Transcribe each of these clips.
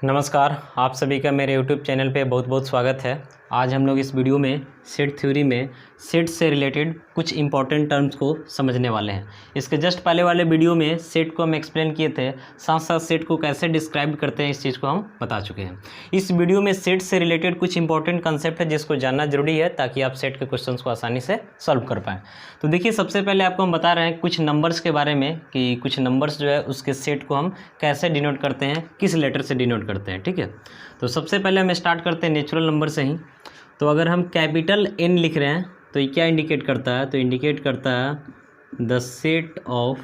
नमस्कार, आप सभी का मेरे YouTube चैनल पे बहुत बहुत स्वागत है। आज हम लोग इस वीडियो में सेट थ्योरी में सेट से रिलेटेड कुछ इंपॉर्टेंट टर्म्स को समझने वाले हैं। इसके जस्ट पहले वाले वीडियो में सेट को हम एक्सप्लेन किए थे, साथ साथ सेट को कैसे डिस्क्राइब करते हैं इस चीज़ को हम बता चुके हैं। इस वीडियो में सेट से रिलेटेड कुछ इंपॉर्टेंट कंसेप्ट है जिसको जानना जरूरी है ताकि आप सेट के क्वेश्चन को आसानी से सॉल्व कर पाएँ। तो देखिए, सबसे पहले आपको हम बता रहे हैं कुछ नंबर्स के बारे में कि कुछ नंबर्स जो है उसके सेट को हम कैसे डिनोट करते हैं, किस लेटर से डिनोट करते हैं। ठीक है, तो सबसे पहले हम स्टार्ट करते हैं नेचुरल नंबर से ही। तो अगर हम कैपिटल N लिख रहे हैं तो ये क्या इंडिकेट करता है? तो इंडिकेट करता है the set of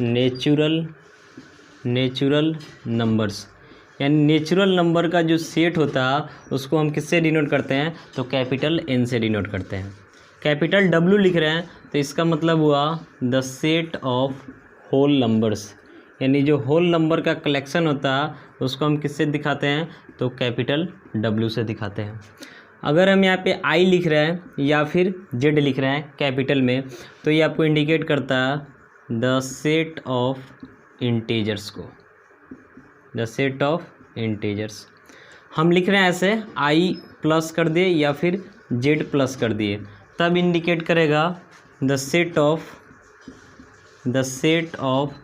natural numbers, यानी नेचुरल नंबर का जो सेट होता है उसको हम किससे डिनोट करते हैं? तो कैपिटल N से डिनोट करते हैं। कैपिटल W लिख रहे हैं तो इसका मतलब हुआ the set of whole numbers, यानी जो होल नंबर का कलेक्शन होता है उसको हम किससे दिखाते हैं? तो कैपिटल W से दिखाते हैं। अगर हम यहाँ पे I लिख रहे हैं या फिर Z लिख रहे हैं कैपिटल में, तो ये आपको इंडिकेट करता है द सेट ऑफ इंटीजर्स को, द सेट ऑफ इंटीजर्स। हम लिख रहे हैं ऐसे I प्लस कर दिए या फिर Z प्लस कर दिए, तब इंडिकेट करेगा the set of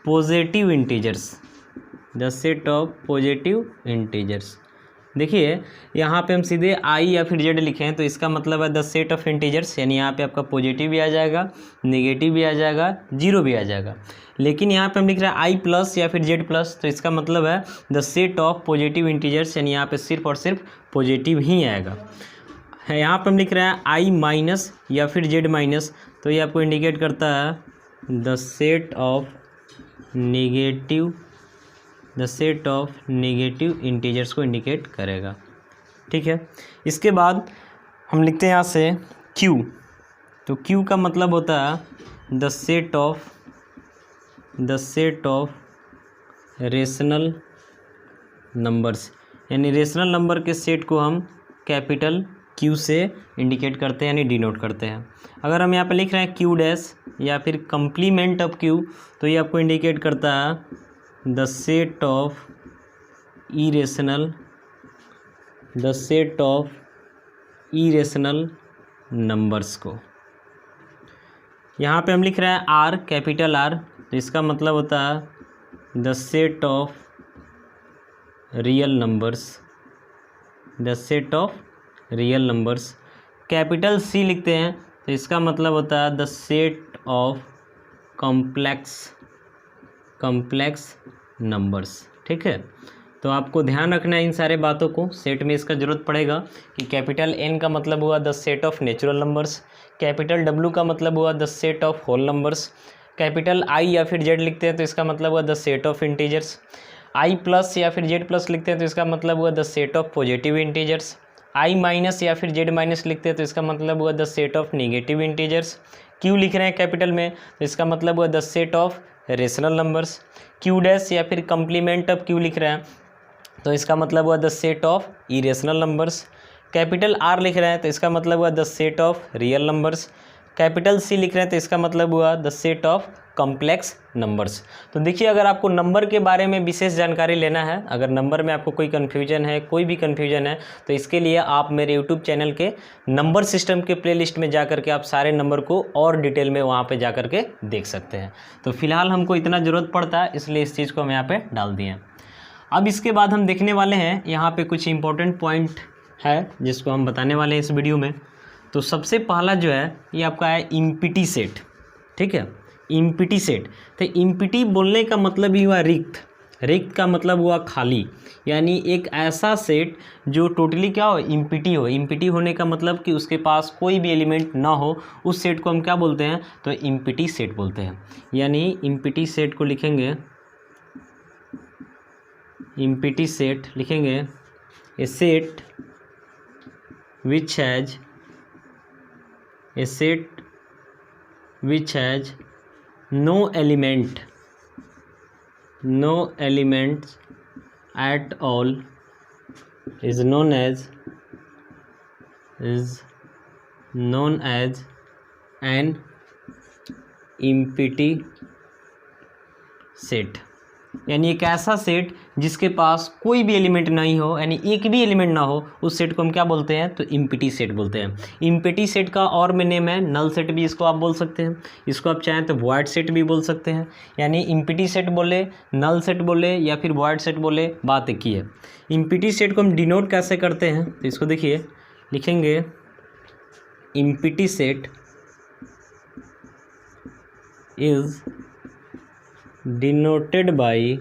positive integers, the set of positive integers. देखिए, यहाँ पे हम सीधे I या फिर Z लिखे हैं तो इसका मतलब है द सेट ऑफ इंटीजर्स, यानी यहाँ पे आपका पॉजिटिव भी आ जाएगा, नेगेटिव भी आ जाएगा, जीरो भी आ जाएगा। लेकिन यहाँ पे हम लिख रहे हैं I प्लस या फिर Z प्लस, तो इसका मतलब है the set of positive integers, यानी यहाँ पे सिर्फ और सिर्फ पॉजिटिव ही आएगा। यहाँ पे हम लिख रहे हैं I माइनस या फिर Z माइनस, तो ये आपको इंडिकेट करता है the set of negative integers को इंडिकेट करेगा। ठीक है, इसके बाद हम लिखते हैं यहाँ से Q। तो Q का मतलब होता है the set of rational numbers, यानी रेशनल नंबर के सेट को हम कैपिटल Q से इंडिकेट करते हैं, यानी डिनोट करते हैं। अगर हम यहाँ पे लिख रहे हैं Q डैश या फिर कंप्लीमेंट ऑफ Q, तो ये आपको इंडिकेट करता है the set of irrational numbers को। यहाँ पे हम लिख रहे हैं R, कैपिटल R, तो इसका मतलब होता है the set of real numbers. Capital C लिखते हैं तो इसका मतलब होता है the set of complex numbers. ठीक है, तो आपको ध्यान रखना है इन सारे बातों को, सेट में इसका ज़रूरत पड़ेगा कि कैपिटल N का मतलब हुआ the set of natural numbers, capital W का मतलब हुआ the set of whole numbers, capital I या फिर Z लिखते हैं तो इसका मतलब हुआ the set of integers, I plus या फिर Z प्लस लिखते हैं तो इसका मतलब हुआ the set of positive integers, I minus या फिर Z माइनस लिखते हैं तो इसका मतलब हुआ the set of negative integers, Q लिख रहे हैं कैपिटल में तो इसका मतलब हुआ the set of rational numbers, Q dash या फिर कंप्लीमेंट ऑफ Q लिख रहे हैं तो इसका मतलब हुआ the set of irrational numbers, capital R लिख रहे हैं तो इसका मतलब हुआ the set of real numbers, capital C लिख रहे हैं तो इसका मतलब हुआ the set of complex numbers. तो देखिए, अगर आपको नंबर के बारे में विशेष जानकारी लेना है, अगर नंबर में आपको कोई कन्फ्यूजन है, तो इसके लिए आप मेरे यूट्यूब चैनल के नंबर सिस्टम के प्लेलिस्ट में जा करके आप सारे नंबर को और डिटेल में वहाँ पे जा करके देख सकते हैं। तो फिलहाल हमको इतना ज़रूरत पड़ता है, इसलिए इस चीज़ को हम यहाँ पे डाल दिए हैं। अब इसके बाद हम देखने वाले हैं यहाँ पे कुछ इंपॉर्टेंट पॉइंट है जिसको हम बताने वाले हैं इस वीडियो में। तो सबसे पहला जो है ये आपका है इम्पिटी सेट। ठीक है, इम्पिटी सेट, तो इम्पिटी बोलने का मतलब ही हुआ रिक्त का मतलब हुआ खाली, यानी एक ऐसा सेट जो टोटली क्या हो, इम्पिटी हो। इम्पिटी होने का मतलब कि उसके पास कोई भी एलिमेंट ना हो, उस सेट को हम क्या बोलते हैं? तो इम्पिटी सेट बोलते हैं। यानी इम्पिटी सेट को लिखेंगे, इम्पिटी सेट लिखेंगे a set which has no elements at all is known as an empty set। यानी एक ऐसा सेट जिसके पास कोई भी एलिमेंट नहीं हो, यानी एक भी एलिमेंट ना हो, उस सेट को हम क्या बोलते हैं? तो इम्प्टी सेट बोलते हैं। इम्प्टी सेट का और में नेम है नल सेट भी इसको आप बोल सकते हैं। इसको आप चाहें तो वॉइड सेट भी बोल सकते हैं। यानी इम्प्टी सेट बोले, नल सेट बोले या फिर वॉइड सेट बोले, बात एक ही है। इम्प्टी सेट को हम डिनोट कैसे करते हैं? तो इसको देखिए, लिखेंगे empty set is denoted by,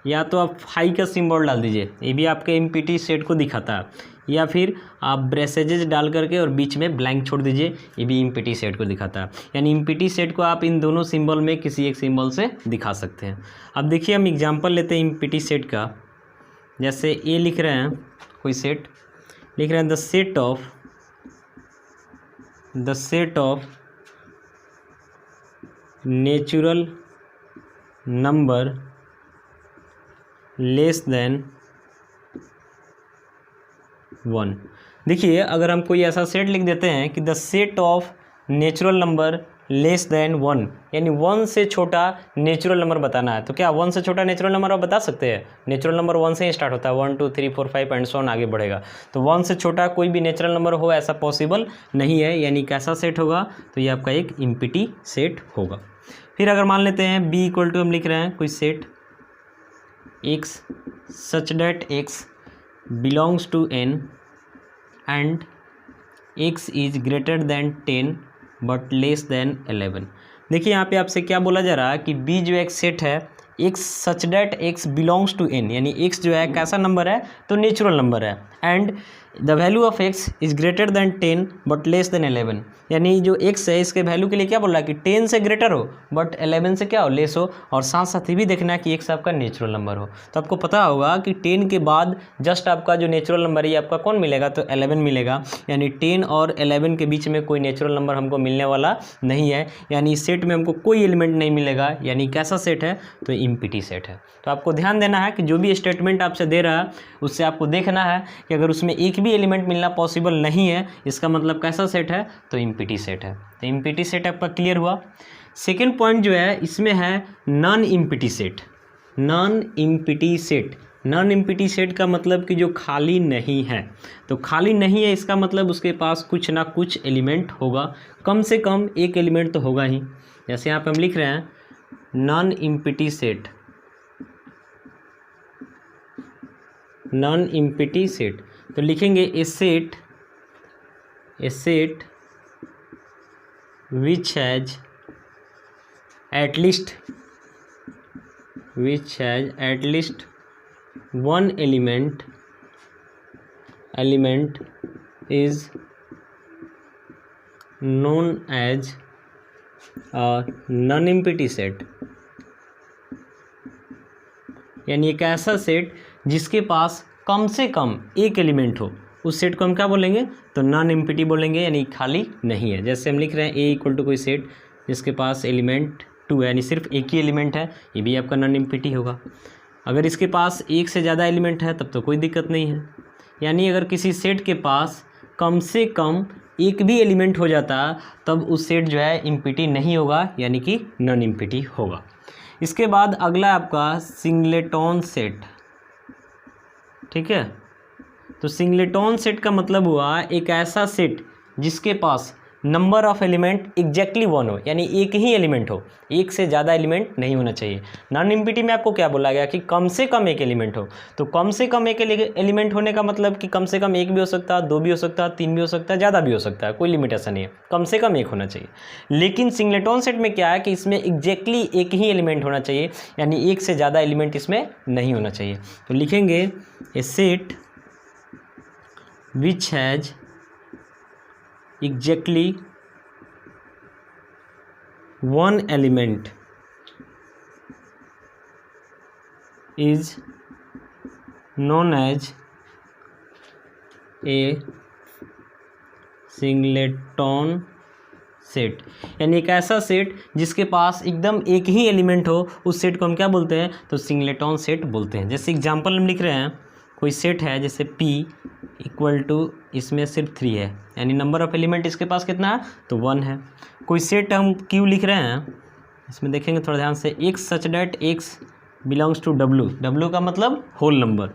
या तो आप फाई का सिंबल डाल दीजिए, ये भी आपके इम्प्टी सेट को दिखाता है, या फिर आप ब्रेसेजेस डाल करके और बीच में ब्लैंक छोड़ दीजिए, ये भी इम्प्टी सेट को दिखाता है। यानी इम्प्टी सेट को आप इन दोनों सिंबल में किसी एक सिंबल से दिखा सकते हैं। अब देखिए हम एग्जांपल लेते हैं इम्प्टी सेट का। जैसे ए लिख रहे हैं, कोई सेट लिख रहे हैं, the set of natural number less than 1। देखिए अगर हम कोई ऐसा सेट लिख देते हैं कि the set of natural number less than 1, यानी 1 से छोटा नेचुरल नंबर बताना है, तो क्या 1 से छोटा नेचुरल नंबर आप बता सकते हैं? नेचुरल नंबर 1 से ही स्टार्ट होता है, 1 2 3 4 5 एंड सो ऑन आगे बढ़ेगा। तो 1 से छोटा कोई भी नेचुरल नंबर हो ऐसा पॉसिबल नहीं है, यानी कैसा सेट होगा? तो ये आपका एक इम्प्टी सेट होगा। फिर अगर मान लेते हैं b इक्वल टू, हम लिख रहे हैं कोई set x such that x belongs to n and x is greater than 10 but less than 11। देखिए यहाँ पे आपसे क्या बोला जा रहा है कि b जो एक सेट है x such that x belongs to n, यानी x जो है कैसा नंबर है? तो नेचुरल नंबर है। And the value of x is greater than 10 but less than 11, यानी जो x है इसके वैल्यू के लिए क्या बोल रहा है कि 10 से ग्रेटर हो बट 11 से क्या हो? लेस हो। और साथ साथ ये भी देखना है कि x आपका नेचुरल नंबर हो। तो आपको पता होगा कि 10 के बाद जस्ट आपका जो नेचुरल नंबर है आपका कौन मिलेगा? तो 11 मिलेगा। यानी 10 और 11 के बीच में कोई नेचुरल नंबर हमको मिलने वाला नहीं है, यानी इस सेट में हमको कोई एलिमेंट नहीं मिलेगा। यानी कैसा सेट है? तो इम्प्टी सेट है। तो आपको ध्यान देना है कि जो भी स्टेटमेंट आपसे दे रहा है उससे आपको देखना है कि अगर उसमें एक भी एलिमेंट मिलना पॉसिबल नहीं है, इसका मतलब कैसा सेट है? तो इम्प्टी सेट है। तो इम्प्टी सेट आपका क्लियर हुआ। सेकेंड पॉइंट जो है इसमें है non empty set. Non empty set, non empty set का मतलब कि जो खाली नहीं है। तो खाली नहीं है इसका मतलब उसके पास कुछ ना कुछ एलिमेंट होगा, कम से कम एक एलिमेंट तो होगा ही। जैसे यहाँ पे हम लिख रहे हैं non empty set, non empty set, तो लिखेंगे a set which has at least one element is known as a non-empty set. यानी एक ऐसा सेट जिसके पास कम से कम एक एलिमेंट हो, उस सेट को हम क्या बोलेंगे? तो नॉन एम्प्टी बोलेंगे, यानी खाली नहीं है। जैसे हम लिख रहे हैं ए इक्वल टू कोई सेट जिसके पास एलिमेंट 2 है, यानी सिर्फ एक ही एलिमेंट है, ये भी आपका नॉन एम्प्टी होगा। अगर इसके पास एक से ज़्यादा एलिमेंट है तब तो कोई दिक्कत नहीं है। यानी अगर किसी सेट के पास कम से कम एक भी एलिमेंट हो जाता तब उस सेट जो है एम्प्टी नहीं होगा, यानी कि नॉन एम्प्टी होगा। इसके बाद अगला आपका सिंगलेटन सेट, ठीक है। तो सिंगलेटन सेट का मतलब हुआ एक ऐसा सेट जिसके पास नंबर ऑफ एलिमेंट एग्जैक्टली 1 हो, यानी एक ही एलिमेंट हो, एक से ज़्यादा एलिमेंट नहीं होना चाहिए। नॉन एम्प्टी में आपको क्या बोला गया कि कम से कम एक एलिमेंट हो। तो कम से कम एक एलिमेंट होने का मतलब कि कम से कम एक भी हो सकता है, 2 भी हो सकता है, 3 भी हो सकता है, ज़्यादा भी हो सकता है, कोई लिमिट ऐसा नहीं है, कम से कम एक होना चाहिए। लेकिन सिंगलेटन सेट में क्या है कि इसमें एग्जैक्टली एक ही एलिमेंट होना चाहिए, यानी एक से ज़्यादा एलिमेंट इसमें नहीं होना चाहिए। तो लिखेंगे a set which has exactly one element is known as a singleton set. यानी एक ऐसा सेट जिसके पास एकदम एक ही एलिमेंट हो, उस सेट को हम क्या बोलते हैं? तो सिंगलेटन सेट बोलते हैं। जैसे एग्जांपल हम लिख रहे हैं कोई सेट है जैसे P इक्वल टू, इसमें सिर्फ 3 है, यानी नंबर ऑफ एलिमेंट इसके पास कितना है? तो 1 है। कोई सेट हम Q लिख रहे हैं इसमें देखेंगे थोड़ा ध्यान से, x such that x belongs to w, w का मतलब होल नंबर,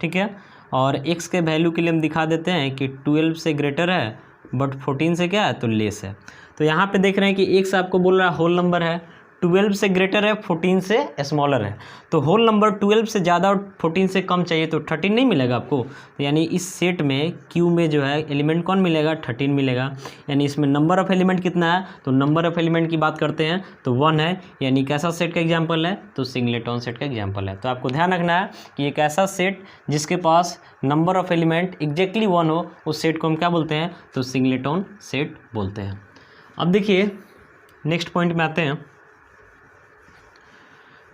ठीक है। और x के वैल्यू के लिए हम दिखा देते हैं कि 12 से ग्रेटर है बट 14 से क्या है तो लेस है। तो यहाँ पे देख रहे हैं कि x आपको बोल रहा है होल नंबर है, 12 से ग्रेटर है, 14 से स्मॉलर है। तो होल नंबर 12 से ज़्यादा और 14 से कम चाहिए तो 13 नहीं मिलेगा आपको। तो यानी इस सेट में Q में जो है एलिमेंट कौन मिलेगा, 13 मिलेगा। यानी इसमें नंबर ऑफ एलिमेंट कितना है, तो नंबर ऑफ एलिमेंट की बात करते हैं तो 1 है। यानी कैसा सेट का एग्जाम्पल है, तो सिंगलेटन सेट का एग्जाम्पल है। तो आपको ध्यान रखना है कि एक ऐसा सेट जिसके पास नंबर ऑफ एलिमेंट एग्जैक्टली 1 हो, उस सेट को हम क्या बोलते हैं, तो सिंगलेटन सेट बोलते हैं। अब देखिए नेक्स्ट पॉइंट में आते हैं।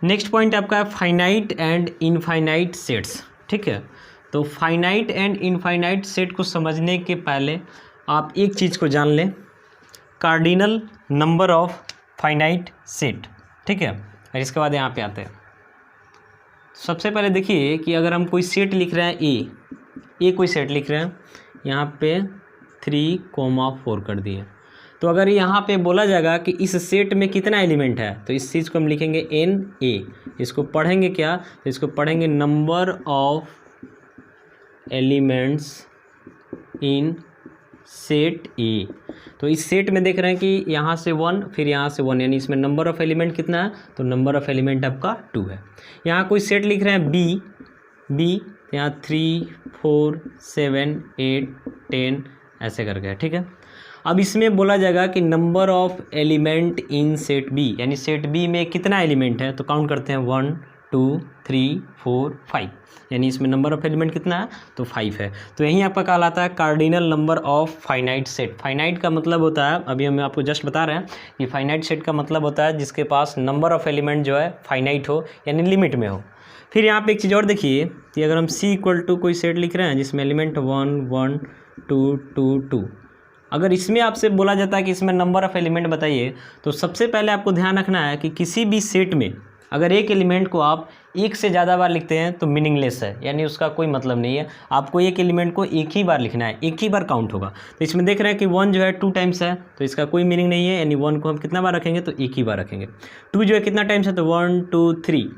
नेक्स्ट पॉइंट आपका है फाइनाइट एंड इनफाइनाइट सेट्स, ठीक है। तो फाइनाइट एंड इनफाइनाइट सेट को समझने के पहले आप एक चीज़ को जान लें, cardinal number of finite set, ठीक है। और इसके बाद यहाँ पे आते हैं। सबसे पहले देखिए कि अगर हम कोई सेट लिख रहे हैं, ए कोई सेट लिख रहे हैं, यहाँ पे 3,4 कर दिए। तो अगर यहाँ पे बोला जाएगा कि इस सेट में कितना एलिमेंट है, तो इस चीज़ को हम लिखेंगे NA। इसको पढ़ेंगे क्या, तो इसको पढ़ेंगे number of elements in set ए। तो इस सेट में देख रहे हैं कि यहाँ से 1 फिर यहाँ से 1, यानी इसमें नंबर ऑफ एलिमेंट कितना है, तो नंबर ऑफ एलिमेंट आपका 2 है। यहाँ कोई सेट लिख रहे हैं बी, यहाँ 3, 4, 7, 8, 10 ऐसे करके, ठीक है। अब इसमें बोला जाएगा कि number of element in set B, यानी सेट बी में कितना एलिमेंट है, तो काउंट करते हैं 1, 2, 3, 4, 5, यानी इसमें नंबर ऑफ एलिमेंट कितना है, तो 5 है। तो यही आपका कहलाता है cardinal number of finite set. Finite का मतलब होता है, अभी हम आपको जस्ट बता रहे हैं कि फाइनाइट सेट का मतलब होता है जिसके पास नंबर ऑफ एलिमेंट जो है फाइनाइट हो, यानी लिमिट में हो। फिर यहाँ पे एक चीज़ और देखिए कि अगर हम C = कोई सेट लिख रहे हैं जिसमें एलिमेंट 1, 1, 2, 2, 2, अगर इसमें आपसे बोला जाता है कि इसमें नंबर ऑफ एलिमेंट बताइए, तो सबसे पहले आपको ध्यान रखना है कि किसी भी सेट में अगर एक एलिमेंट को आप एक से ज़्यादा बार लिखते हैं तो मीनिंगलेस है, यानी उसका कोई मतलब नहीं है। आपको एक एलिमेंट को एक ही बार लिखना है, एक ही बार काउंट होगा। तो इसमें देख रहे हैं कि 1 जो है 2 टाइम्स है, तो इसका कोई मीनिंग नहीं है, यानी 1 को हम कितना बार रखेंगे, तो एक ही बार रखेंगे। 2 जो है कितना टाइम्स है, तो 1, 2, 3,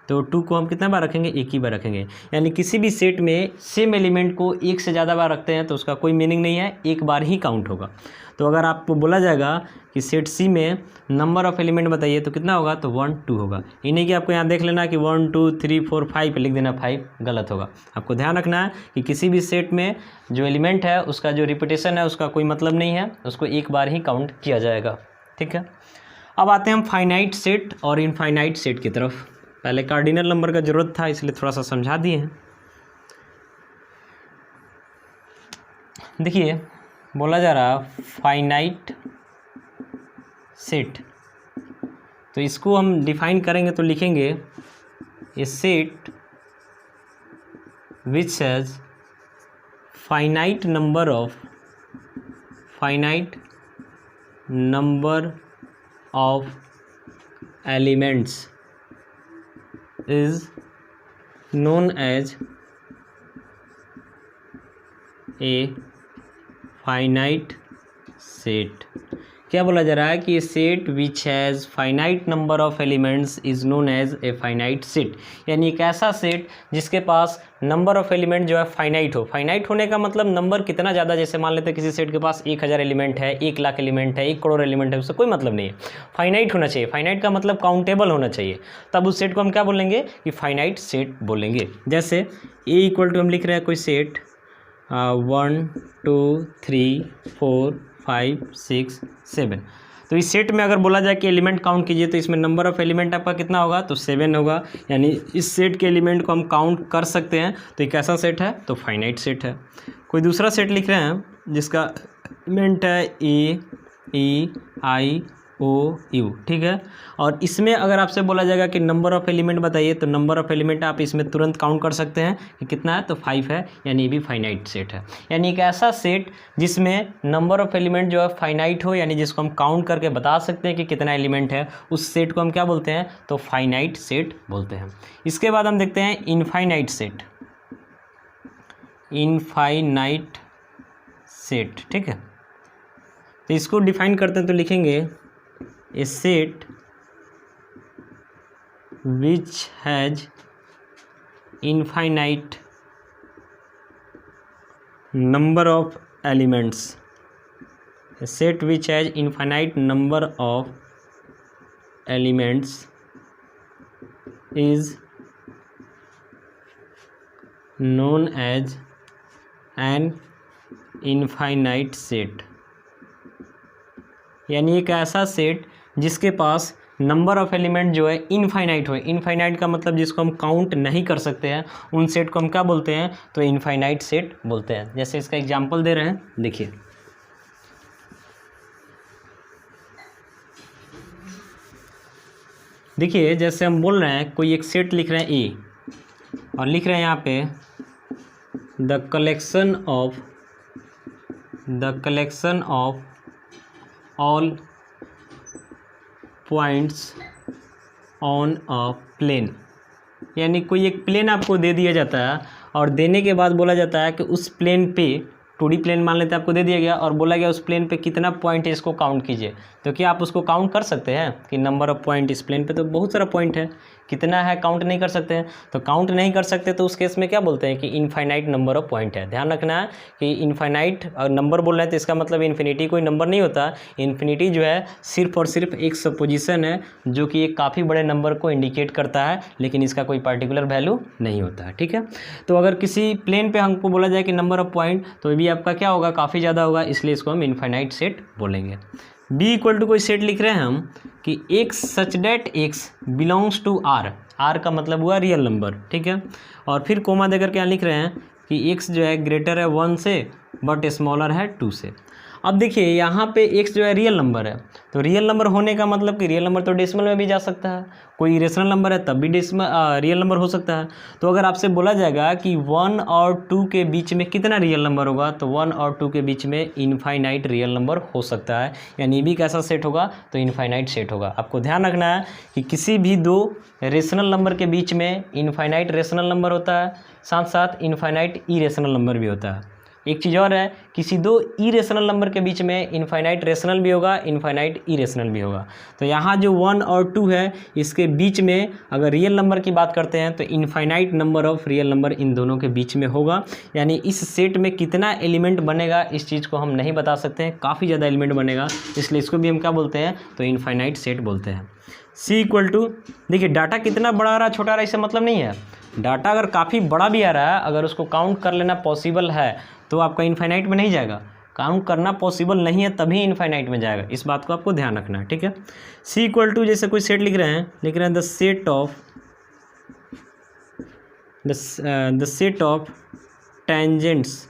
तो 2 को हम कितना बार रखेंगे, एक ही बार रखेंगे। यानी किसी भी सेट में सेम एलिमेंट को एक से ज़्यादा बार रखते हैं तो उसका कोई मीनिंग नहीं है, एक बार ही काउंट होगा। तो अगर आपको बोला जाएगा कि सेट सी में नंबर ऑफ एलिमेंट बताइए तो कितना होगा, तो 1, 2 होगा। ये नहीं कि आपको यहाँ देख लेना कि 1, 2, 3, 4, 5 लिख देना, 5 गलत होगा। आपको ध्यान रखना है कि किसी भी सेट में जो एलिमेंट है उसका जो रिपीटेशन है उसका कोई मतलब नहीं है, उसको एक बार ही काउंट किया जाएगा, ठीक है। अब आते हैं हम फाइनाइट सेट और इनफाइनाइट सेट की तरफ। पहले कार्डिनल नंबर का ज़रूरत था इसलिए थोड़ा सा समझा दिए हैं। देखिए बोला जा रहा फाइनाइट सेट, तो इसको हम डिफाइन करेंगे तो लिखेंगे a set which has finite number of elements is known as a finite set। क्या बोला जा रहा है कि set which has finite number of elements is known as a finite set, यानी एक ऐसा सेट जिसके पास नंबर ऑफ एलिमेंट जो है फाइनाइट हो। फाइनाइट होने का मतलब नंबर कितना ज़्यादा, जैसे मान लेते हैं किसी सेट के पास 1000 एलिमेंट है, 1,00,000 एलिमेंट है, 1 करोड़ एलिमेंट है, उससे कोई मतलब नहीं है। फाइनाइट होना चाहिए, फाइनाइट का मतलब काउंटेबल होना चाहिए, तब उस सेट को हम क्या बोलेंगे कि फाइनाइट सेट बोलेंगे। जैसे A हम लिख रहे हैं कोई सेट 1, 2, 3, 4, 5, 6, 7, तो इस सेट में अगर बोला जाए कि एलिमेंट काउंट कीजिए तो इसमें नंबर ऑफ एलिमेंट आपका कितना होगा, तो 7 होगा। यानी इस सेट के एलिमेंट को हम काउंट कर सकते हैं, तो एक ऐसा सेट है तो फाइनाइट सेट है। कोई दूसरा सेट लिख रहे हैं जिसका एलिमेंट है A, I, O, U, ठीक है, और इसमें अगर आपसे बोला जाएगा कि नंबर ऑफ एलिमेंट बताइए तो नंबर ऑफ एलिमेंट आप इसमें तुरंत काउंट कर सकते हैं कि कितना है, तो 5 है, यानी ये भी फाइनाइट सेट है। यानी एक ऐसा सेट जिसमें नंबर ऑफ एलिमेंट जो है फाइनाइट हो, यानी जिसको हम काउंट करके बता सकते हैं कि कितना एलिमेंट है, उस सेट को हम क्या बोलते हैं, तो फाइनाइट सेट बोलते हैं। इसके बाद हम देखते हैं इनफाइनाइट सेट। इनफाइनाइट सेट, ठीक है, तो इसको डिफाइन करते हैं तो लिखेंगे a set which has infinite number of elements. A set which has infinite number of elements is known as an infinite set. यानी एक ऐसा सेट जिसके पास नंबर ऑफ एलिमेंट जो है इनफाइनाइट हो। इनफाइनाइट का मतलब जिसको हम काउंट नहीं कर सकते हैं, उन सेट को हम क्या बोलते हैं, तो इनफाइनाइट सेट बोलते हैं। जैसे इसका एग्जांपल दे रहे हैं, देखिए देखिए जैसे हम बोल रहे हैं कोई एक सेट लिख रहे हैं ए, और लिख रहे हैं यहाँ पे the collection of all points on a plane. यानी कोई एक प्लेन आपको दे दिया जाता है और देने के बाद बोला जाता है कि उस प्लेन पे 2D प्लेन मान लेते हैं, आपको दे दिया गया और बोला गया उस प्लेन पे कितना पॉइंट है इसको काउंट कीजिए। तो क्या आप उसको काउंट कर सकते हैं कि नंबर ऑफ पॉइंट इस प्लेन पे तो बहुत सारा पॉइंट है, कितना है काउंट नहीं कर सकते हैं। तो काउंट नहीं कर सकते तो उस केस में क्या बोलते हैं कि इनफाइनाइट नंबर ऑफ पॉइंट है। ध्यान रखना है कि इनफाइनाइट नंबर बोल रहे हैं तो इसका मतलब इन्फिनिटी कोई नंबर नहीं होता। इन्फिनिटी जो है सिर्फ और सिर्फ एक सपोजिशन है जो कि एक काफ़ी बड़े नंबर को इंडिकेट करता है, लेकिन इसका कोई पर्टिकुलर वैल्यू नहीं होता है। ठीक है, तो अगर किसी प्लेन पे हमको बोला जाए कि नंबर ऑफ पॉइंट, तो ये भी आपका क्या होगा, काफ़ी ज़्यादा होगा, इसलिए इसको हम इनफाइनाइट सेट बोलेंगे। बी इक्वल टू कोई सेट लिख रहे हैं हम कि x such that x belongs to R. R का मतलब हुआ रियल नंबर, ठीक है, और फिर कोमा देकर के यहाँ लिख रहे हैं कि एक्स जो है ग्रेटर है 1 से बट स्मॉलर है 2 से। अब देखिए यहाँ पे x जो है रियल नंबर है, तो रियल नंबर होने का मतलब कि रियल नंबर तो डेसिमल में भी जा सकता है, कोई इरेशनल नंबर है तब भी रियल नंबर हो सकता है। तो अगर आपसे बोला जाएगा कि 1 और 2 के बीच में कितना रियल नंबर होगा, तो 1 और 2 के बीच में इनफाइनाइट रियल नंबर हो सकता है। यानी ये भी कैसा सेट होगा, तो इनफाइनाइट सेट होगा। आपको ध्यान रखना है कि किसी भी दो रेशनल नंबर के बीच में इनफाइनाइट रेशनल नंबर होता है, साथ साथ इनफाइनाइट इरेशनल नंबर भी होता है। एक चीज़ और है, किसी दो इरेशनल नंबर के बीच में इनफाइनाइट रेशनल भी होगा, इनफाइनाइट इरेशनल भी होगा। तो यहाँ जो 1 और 2 है, इसके बीच में अगर रियल नंबर की बात करते हैं तो infinite number of real number in दोनों के बीच में होगा। यानी इस सेट में कितना एलिमेंट बनेगा इस चीज़ को हम नहीं बता सकते हैं, काफ़ी ज़्यादा एलिमेंट बनेगा, इसलिए इसको भी हम क्या बोलते हैं, तो इनफाइनाइट सेट बोलते हैं। सी इक्वल टू, देखिए डाटा कितना बड़ा आ रहा छोटा आ रहा इससे मतलब नहीं है, डाटा अगर काफ़ी बड़ा भी आ रहा है, अगर उसको काउंट कर लेना पॉसिबल है तो आपका इनफाइनाइट में नहीं जाएगा। काउंट करना पॉसिबल नहीं है तभी इनफाइनाइट में जाएगा, इस बात को आपको ध्यान रखना है। ठीक है, सी इक्वल टू जैसे कोई सेट लिख रहे हैं the set of tangents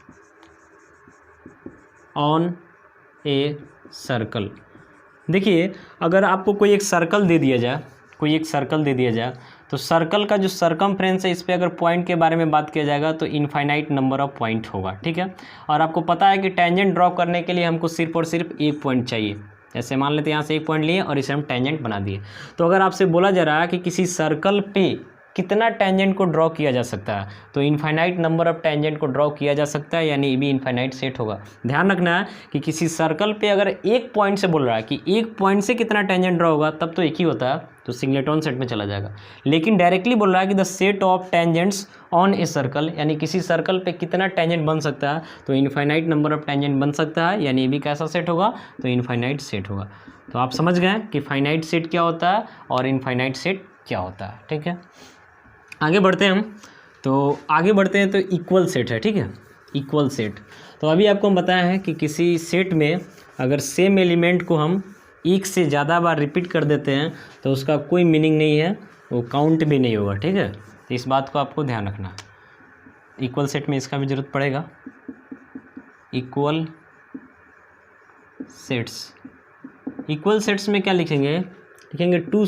on a circle. देखिए अगर आपको कोई एक सर्कल दे दिया जाए, तो सर्कल का जो सरकमफ्रेंस है इस पर अगर पॉइंट के बारे में बात किया जाएगा तो इनफाइनाइट नंबर ऑफ पॉइंट होगा। ठीक है, और आपको पता है कि टेंजेंट ड्रॉ करने के लिए हमको सिर्फ और सिर्फ एक पॉइंट चाहिए। जैसे मान लेते हैं यहाँ से एक पॉइंट लिए और इसे हम टेंजेंट बना दिए। तो अगर आपसे बोला जा रहा है कि किसी सर्कल पे कितना टेंजेंट को ड्रॉ किया जा सकता है, तो इनफाइनाइट नंबर ऑफ टेंजेंट को ड्रॉ किया जा सकता है, यानी ये भी इनफाइनाइट सेट होगा। ध्यान रखना है कि किसी सर्कल पे अगर एक पॉइंट से बोल रहा है कि एक पॉइंट से कितना टेंजेंट ड्रॉ होगा, तब तो एक ही होता है, तो सिंगलेटन सेट में चला जाएगा। लेकिन डायरेक्टली बोल रहा है कि the set of tangents on a circle, यानी किसी सर्कल पे कितना टेंजेंट बन सकता है, तो इनफाइनाइट नंबर ऑफ टेंजेंट बन सकता है, यानी ये भी कैसा सेट होगा, तो इनफाइनाइट सेट होगा। तो आप समझ गए कि फाइनाइट सेट क्या होता है और इनफाइनाइट सेट क्या होता है। ठीक है, आगे बढ़ते हैं हम, तो आगे बढ़ते हैं तो इक्वल सेट है। ठीक है, इक्वल सेट, तो अभी आपको हम बताया है कि किसी सेट में अगर सेम एलिमेंट को हम एक से ज़्यादा बार रिपीट कर देते हैं तो उसका कोई मीनिंग नहीं है, वो काउंट भी नहीं होगा। ठीक है, तो इस बात को आपको ध्यान रखना है। इक्वल सेट में इसका भी ज़रूरत पड़ेगा। इक्वल सेट्स में क्या लिखेंगे two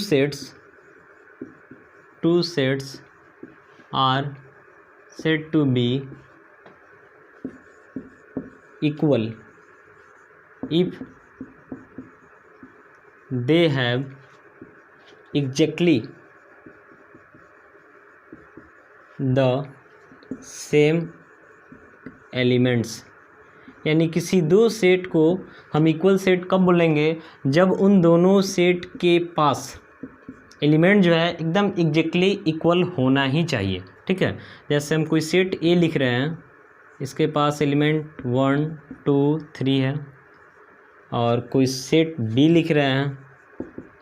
sets are said to be equal if they have exactly the same elements। यानी किसी दो सेट को हम इक्वल सेट कब बोलेंगे, जब उन दोनों सेट के पास एलिमेंट जो है एकदम एग्जैक्टली इक्वल होना ही चाहिए, ठीक है। जैसे हम कोई सेट ए लिख रहे हैं, इसके पास एलिमेंट 1 2 3 है, और कोई सेट बी लिख रहे हैं,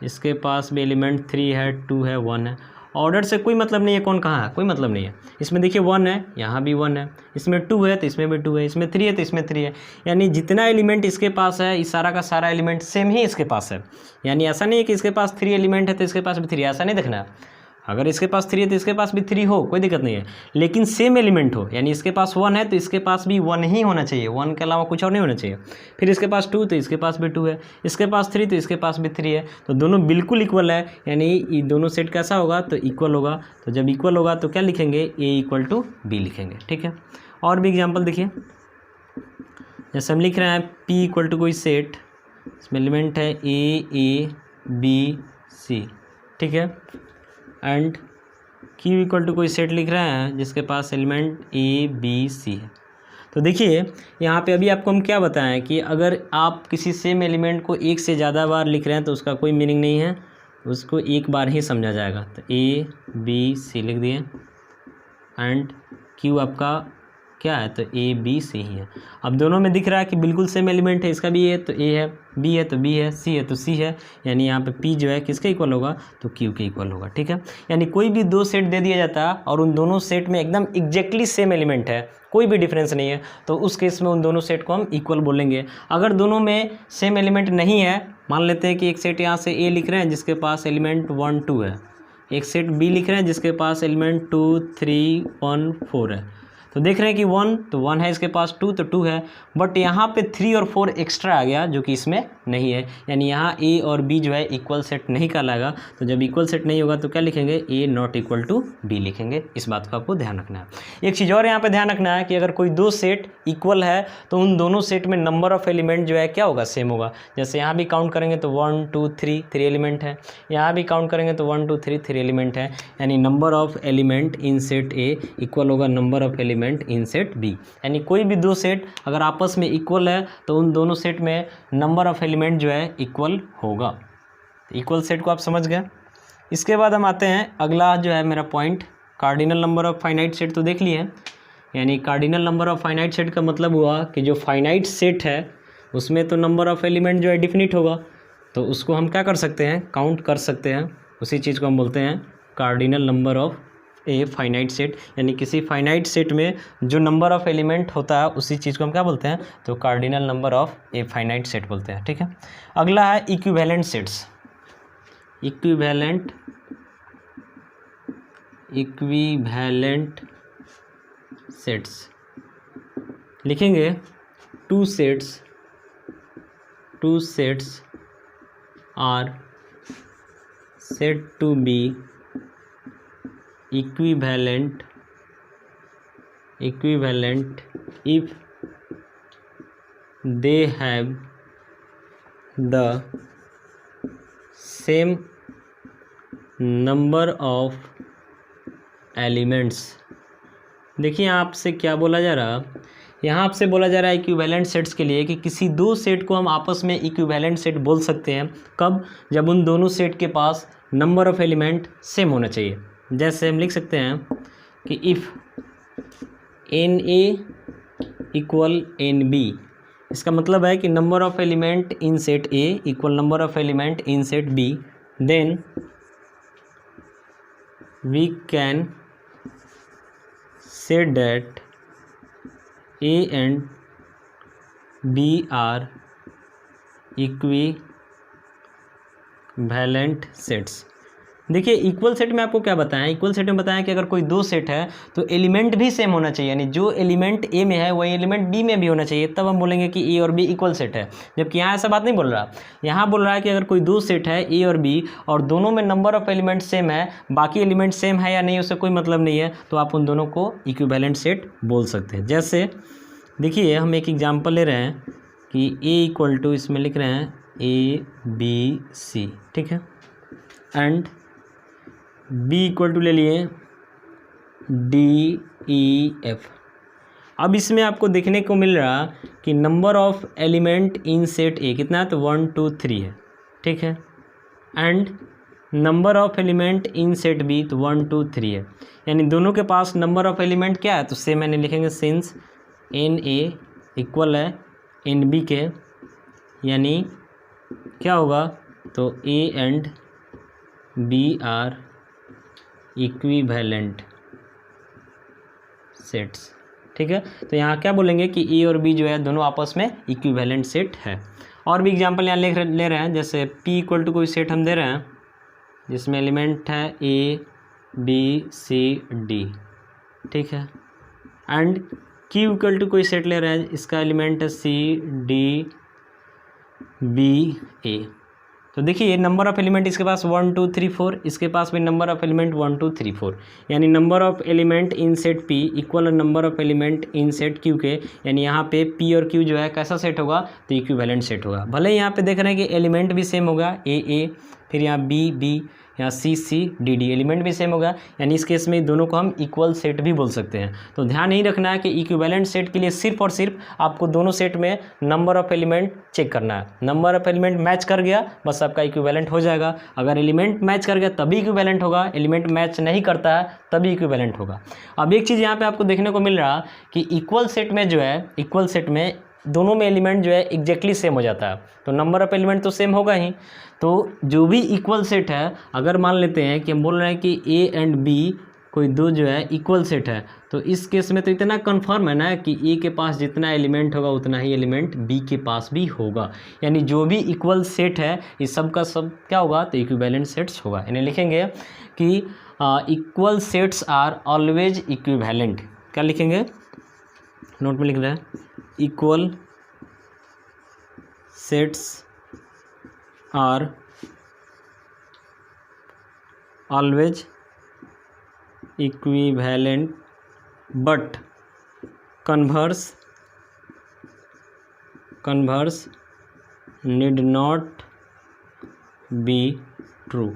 इसके पास भी एलिमेंट 3 है, 2 है, 1 है। ऑर्डर से कोई मतलब नहीं है, कौन कहाँ है, कोई मतलब नहीं है। इसमें देखिए 1 है, यहाँ भी 1 है, इसमें 2 है तो इसमें भी 2 है, इसमें 3 है तो इसमें 3 है। यानी जितना एलिमेंट इसके पास है, इस सारा का सारा एलिमेंट सेम ही इसके पास है। यानी ऐसा नहीं है कि इसके पास 3 एलिमेंट है तो इसके पास भी 3 है, ऐसा नहीं देखना है। अगर इसके पास 3 है तो इसके पास भी 3 हो, कोई दिक्कत नहीं है, लेकिन सेम एलिमेंट हो। यानी इसके पास 1 है तो इसके पास भी 1 ही होना चाहिए, 1 के अलावा कुछ और नहीं होना चाहिए। फिर इसके पास 2 तो इसके पास भी 2 है, इसके पास 3 तो इसके पास भी 3 है, तो दोनों बिल्कुल इक्वल है। यानी ये दोनों सेट कैसा होगा, तो इक्वल होगा। तो जब इक्वल होगा तो क्या लिखेंगे, ए इक्वल टू बी लिखेंगे, ठीक है। और भी एग्जाम्पल देखिए, जैसे हम लिख रहे हैं पी इक्वल टू कोई सेट, इसमें एलिमेंट है ए बी सी, ठीक है, एंड क्यू इक्वल टू कोई सेट लिख रहे हैं जिसके पास एलिमेंट ए बी सी है। तो देखिए यहाँ पे अभी आपको हम क्या बताएं कि अगर आप किसी सेम एलिमेंट को एक से ज़्यादा बार लिख रहे हैं तो उसका कोई मीनिंग नहीं है, उसको एक बार ही समझा जाएगा। तो ए बी सी लिख दिए, एंड क्यू आपका क्या है, तो ए बी सी ही है। अब दोनों में दिख रहा है कि बिल्कुल सेम एलिमेंट है, इसका भी ए तो ए है, बी है तो बी है, सी है तो सी है। यानी यहाँ पे पी जो है किसके इक्वल होगा, तो क्यू के इक्वल होगा, ठीक है। यानी कोई भी दो सेट दे दिया जाता है और उन दोनों सेट में एकदम एग्जैक्टली सेम एलिमेंट है, कोई भी डिफरेंस नहीं है, तो उस केस में उन दोनों सेट को हम इक्वल बोलेंगे। अगर दोनों में सेम एलिमेंट नहीं है, मान लेते हैं कि एक सेट यहाँ से ए लिख रहे हैं जिसके पास एलिमेंट 1 2 है, एक सेट बी लिख रहे हैं जिसके पास एलिमेंट 2 3 1 4 है। तो देख रहे हैं कि 1 तो 1 है, इसके पास 2 तो 2 है, बट यहाँ पे 3 और 4 एक्स्ट्रा आ गया जो कि इसमें नहीं है। यानी यहाँ ए और बी जो है इक्वल सेट नहीं कहलाएगा। तो जब इक्वल सेट नहीं होगा तो क्या लिखेंगे, ए नॉट इक्वल टू बी लिखेंगे। इस बात को आपको ध्यान रखना है। एक चीज़ और यहाँ पे ध्यान रखना है कि अगर कोई दो सेट इक्वल है तो उन दोनों सेट में नंबर ऑफ एलिमेंट जो है क्या होगा, सेम होगा। जैसे यहाँ भी काउंट करेंगे तो 1 2 3 एलिमेंट है, यहाँ भी काउंट करेंगे तो 1 2 3 एलिमेंट है। यानी number of element in set A equal होगा number of element in set B. यानी कोई भी दो सेट अगर आपस में इक्वल है तो उन दोनों सेट में नंबर ऑफ एलिमेंट जो है इक्वल होगा। इक्वल सेट को आप समझ गए। इसके बाद हम आते हैं अगला जो है मेरा point, cardinal number of finite set तो देख लिए। यानी cardinal number of finite set का मतलब हुआ कि जो फाइनाइट सेट है उसमें तो नंबर ऑफ एलिमेंट जो है डिफिनिट होगा, तो उसको हम क्या कर सकते हैं, काउंट कर सकते हैं। उसी चीज़ को हम बोलते हैं cardinal number of a finite set. यानी किसी फाइनाइट सेट में जो नंबर ऑफ एलिमेंट होता है उसी चीज़ को हम क्या बोलते हैं, तो cardinal number of a finite set बोलते हैं, ठीक है। अगला है इक्विवेलेंट सेट्स। इक्विवेलेंट सेट्स लिखेंगे two sets are said to be equivalent if they have the same number of elements। देखिए आपसे क्या बोला जा रहा, यहाँ आपसे बोला जा रहा है इक्विवेलेंट सेट्स के लिए कि किसी दो सेट को हम आपस में इक्विवेलेंट सेट बोल सकते हैं कब, जब उन दोनों सेट के पास नंबर ऑफ एलिमेंट सेम होना चाहिए। जैसे हम लिख सकते हैं कि if N A equal N B, इसका मतलब है कि number of element in set A equal number of element in set B, then we can say that A and B are equivalent sets. देखिए इक्वल सेट में आपको क्या बताया, equal set में बताया कि अगर कोई दो सेट है तो एलिमेंट भी सेम होना चाहिए। यानी जो एलिमेंट ए में है वही एलिमेंट बी में भी होना चाहिए, तब हम बोलेंगे कि ए और बी इक्वल सेट है। जबकि यहाँ ऐसा बात नहीं बोल रहा, यहाँ बोल रहा है कि अगर कोई दो सेट है ए और बी और दोनों में नंबर ऑफ एलिमेंट सेम है, बाकी एलिमेंट सेम है या नहीं उससे कोई मतलब नहीं है, तो आप उन दोनों को इक्विवेलेंट सेट बोल सकते हैं। जैसे देखिए हम एक एग्जाम्पल ले रहे हैं कि ए इक्वल टू, इसमें लिख रहे हैं ए बी सी, ठीक है, एंड बी इक्वल टू ले लिए डी ई एफ। अब इसमें आपको देखने को मिल रहा कि number of element in set A कितना है, तो 1 2 3 है, ठीक है, and number of element in set B तो 1 2 3 है, यानी दोनों के पास नंबर ऑफ एलिमेंट क्या है, तो सेम मैंने लिखेंगे सिंस एन ए इक्वल है एन बी के, यानी क्या होगा, तो A and B are equivalent sets. ठीक है, तो यहाँ क्या बोलेंगे कि ए और बी जो है दोनों आपस में इक्विवेलेंट सेट है। और भी एग्जांपल यहाँ ले रहे हैं, जैसे पी इक्वल टू कोई सेट हम दे रहे हैं जिसमें एलिमेंट है ए बी सी डी, ठीक है, एंड क्यू इक्वल टू कोई सेट ले रहे हैं, इसका एलिमेंट है सी डी बी ए। तो देखिए नंबर ऑफ एलिमेंट इसके पास 1 2 3 4, इसके पास भी नंबर ऑफ एलिमेंट 1 2 3 4, यानी number of element in set P equal number of element in set Q के, यानी यहाँ पे पी और क्यू जो है कैसा सेट होगा, तो इक्विवेलेंट सेट होगा। भले ही यहाँ पे देख रहे हैं कि एलिमेंट भी सेम होगा ए, फिर यहाँ बी, यहाँ सी डी एलिमेंट भी सेम होगा, यानी इस केस में दोनों को हम इक्वल सेट भी बोल सकते हैं। तो ध्यान यही रखना है कि इक्विवेलेंट सेट के लिए सिर्फ और सिर्फ आपको दोनों सेट में नंबर ऑफ एलिमेंट चेक करना है। नंबर ऑफ एलिमेंट मैच कर गया बस आपका इक्विवेलेंट हो जाएगा। अगर एलिमेंट मैच कर गया तभी इक्विवेलेंट होगा, एलिमेंट मैच नहीं करता है तभी इक्विवेलेंट होगा। अब एक चीज़ यहाँ पर आपको देखने को मिल रहा कि इक्वल सेट में जो है, इक्वल सेट में दोनों में एलिमेंट जो है एग्जैक्टली सेम हो जाता है, तो नंबर ऑफ एलिमेंट तो सेम होगा ही। तो जो भी इक्वल सेट है, अगर मान लेते हैं कि हम बोल रहे हैं कि ए एंड बी कोई दो जो है इक्वल सेट है, तो इस केस में तो इतना कंफर्म है ना कि ए के पास जितना एलिमेंट होगा उतना ही एलिमेंट बी के पास भी होगा, यानी जो भी इक्वल सेट है इस सब का सब क्या होगा, तो इक्विवेलेंट सेट्स होगा। यानी लिखेंगे कि equal sets are always equivalent. क्या लिखेंगे, नोट में लिख रहे हैं, equal sets are always equivalent but converse need not be true.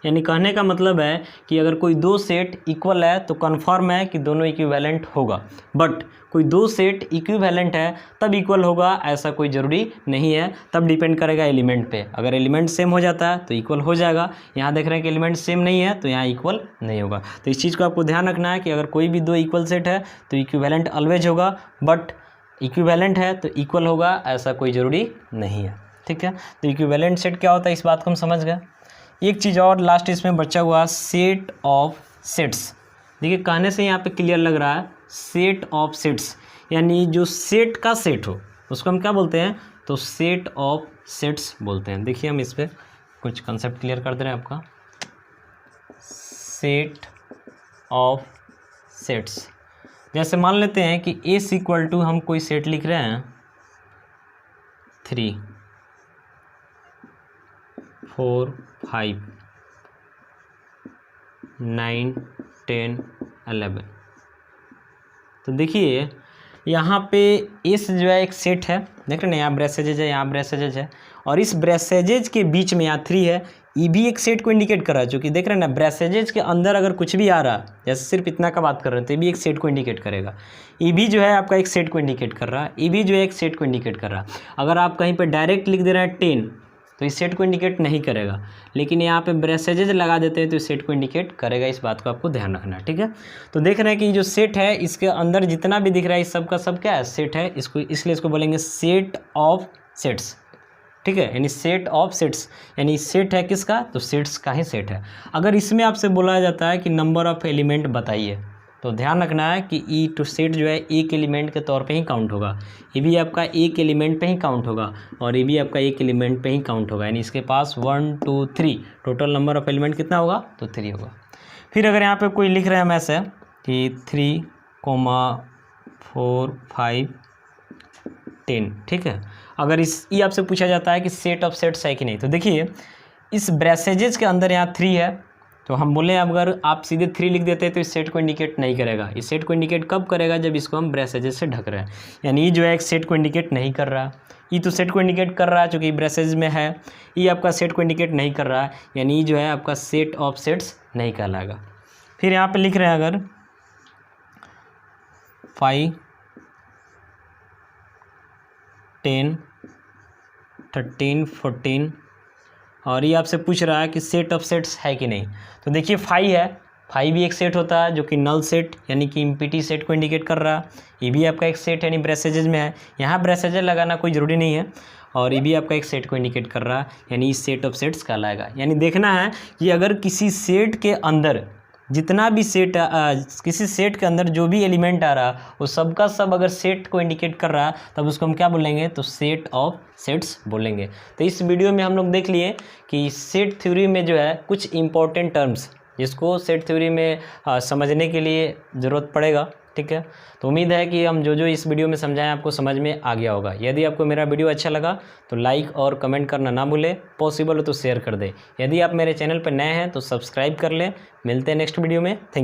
यानी कहने का मतलब है कि अगर कोई दो सेट इक्वल है तो कन्फर्म है कि दोनों इक्विवेलेंट होगा, बट कोई दो सेट इक्विवेलेंट है तब इक्वल होगा ऐसा कोई ज़रूरी नहीं है, तब डिपेंड करेगा एलिमेंट पे। अगर एलिमेंट सेम हो जाता है तो इक्वल हो जाएगा, यहाँ देख रहे हैं कि एलिमेंट सेम नहीं है तो यहाँ इक्वल नहीं होगा। तो इस चीज़ को आपको ध्यान रखना है कि अगर कोई भी दो इक्वल सेट है तो इक्विवेलेंट ऑलवेज होगा, बट इक्विवेलेंट है तो इक्वल होगा ऐसा कोई ज़रूरी नहीं है। ठीक है, तो इक्विवेलेंट सेट क्या होता है इस बात को हम समझ गए। एक चीज़ और लास्ट इसमें बचा हुआ, सेट ऑफ सेट्स। देखिए कहने से यहाँ पे क्लियर लग रहा है, सेट ऑफ सेट्स यानी जो सेट का सेट हो उसको हम क्या बोलते हैं, तो सेट ऑफ सेट्स बोलते हैं। देखिए हम इस पर कुछ कंसेप्ट क्लियर कर दे रहे हैं आपका। सेट ऑफ सेट्स, जैसे मान लेते हैं कि एस इक्वल टू हम कोई सेट लिख रहे हैं 3 4 5 9 10 11। तो देखिए यहाँ पे एस जो है एक सेट है, देख रहे हैं यहाँ ब्रेसेजेज है, यहाँ ब्रेसेजेज है, और इस ब्रेसेजेज के बीच में यहाँ 3 है। ई भी एक सेट को इंडिकेट कर रहा है, क्योंकि देख रहे हैं ना ब्रेसेजेज के अंदर अगर कुछ भी आ रहा है, जैसे सिर्फ इतना का बात कर रहे हैं तो ये भी एक सेट को इंडिकेट करेगा। ई भी जो है आपका एक सेट को इंडिकेट कर रहा है, ई भी जो है एक सेट को इंडिकेट कर रहा है। अगर आप कहीं पर डायरेक्ट लिख दे रहे हैं 10 तो इस सेट को इंडिकेट नहीं करेगा, लेकिन यहाँ पे ब्रेसेजेज लगा देते हैं तो इस सेट को इंडिकेट करेगा। इस बात को आपको ध्यान रखना है। ठीक है, तो देख रहे हैं कि जो सेट है इसके अंदर जितना भी दिख रहा है इस सब का सब क्या है, सेट है। इसको इसलिए इसको बोलेंगे सेट ऑफ सेट्स। ठीक है, यानी सेट ऑफ सेट्स, यानी सेट है किसका, तो सेट्स का ही सेट है। अगर इसमें आपसे बोला जाता है कि नंबर ऑफ एलिमेंट बताइए, तो ध्यान रखना है कि ई टू सेट जो है एक एलिमेंट के तौर पे ही काउंट होगा। ये भी आपका एक एलिमेंट पे ही काउंट होगा और ये भी आपका एक एलिमेंट पे ही काउंट होगा, यानी इसके पास 1 2 3 टोटल नंबर ऑफ एलिमेंट कितना होगा, तो 3 होगा। फिर अगर यहाँ पे कोई लिख रहे हैं हम ऐसे कि 3, 4 5 10, ठीक है, अगर ये आपसे पूछा जाता है कि सेट ऑफ सेट्स है कि नहीं, तो देखिए इस ब्रेसेजेस के अंदर यहाँ 3 है, तो हम बोले अगर आप सीधे 3 लिख देते हैं तो इस सेट को इंडिकेट नहीं करेगा। इस सेट को इंडिकेट कब करेगा, जब इसको हम ब्रेसेजेस से ढक रहे हैं, यानी ये जो है एक सेट को इंडिकेट नहीं कर रहा। ये तो सेट को इंडिकेट कर रहा है चूँकि ब्रेसेज में है, ये आपका सेट को इंडिकेट नहीं कर रहा है, यानी ये जो है आपका सेट ऑफ सेट्स नहीं कहलाएगा। फिर यहाँ पर लिख रहे हैं अगर 5 10 13 14 और ये आपसे पूछ रहा है कि सेट ऑफ सेट्स है कि नहीं। तो देखिए फाई है, फाई भी एक सेट होता है जो कि नल सेट यानी कि इम्पिटी सेट को इंडिकेट कर रहा है। ये भी आपका एक सेट यानी ब्रेसेजेज में है, यहाँ ब्रेसेजेज लगाना कोई ज़रूरी नहीं है। और ये भी आपका एक सेट को इंडिकेट कर रहा है यानी इस सेट ऑफ सेट्स कहलाएगा। यानी देखना है कि अगर किसी सेट के अंदर जितना भी सेट किसी सेट के अंदर जो भी एलिमेंट आ रहा वो सबका सब अगर सेट को इंडिकेट कर रहा तब उसको हम क्या बोलेंगे, तो सेट ऑफ सेट्स बोलेंगे। तो इस वीडियो में हम लोग देख लिए कि सेट थ्योरी में जो है कुछ इंपॉर्टेंट टर्म्स जिसको सेट थ्योरी में समझने के लिए ज़रूरत पड़ेगा, ठीक है। तो उम्मीद है कि हम जो इस वीडियो में समझाएं आपको समझ में आ गया होगा। यदि आपको मेरा वीडियो अच्छा लगा तो लाइक और कमेंट करना ना भूलें, पॉसिबल हो तो शेयर कर दें। यदि आप मेरे चैनल पर नए हैं तो सब्सक्राइब कर लें। मिलते हैं नेक्स्ट वीडियो में। Thank you.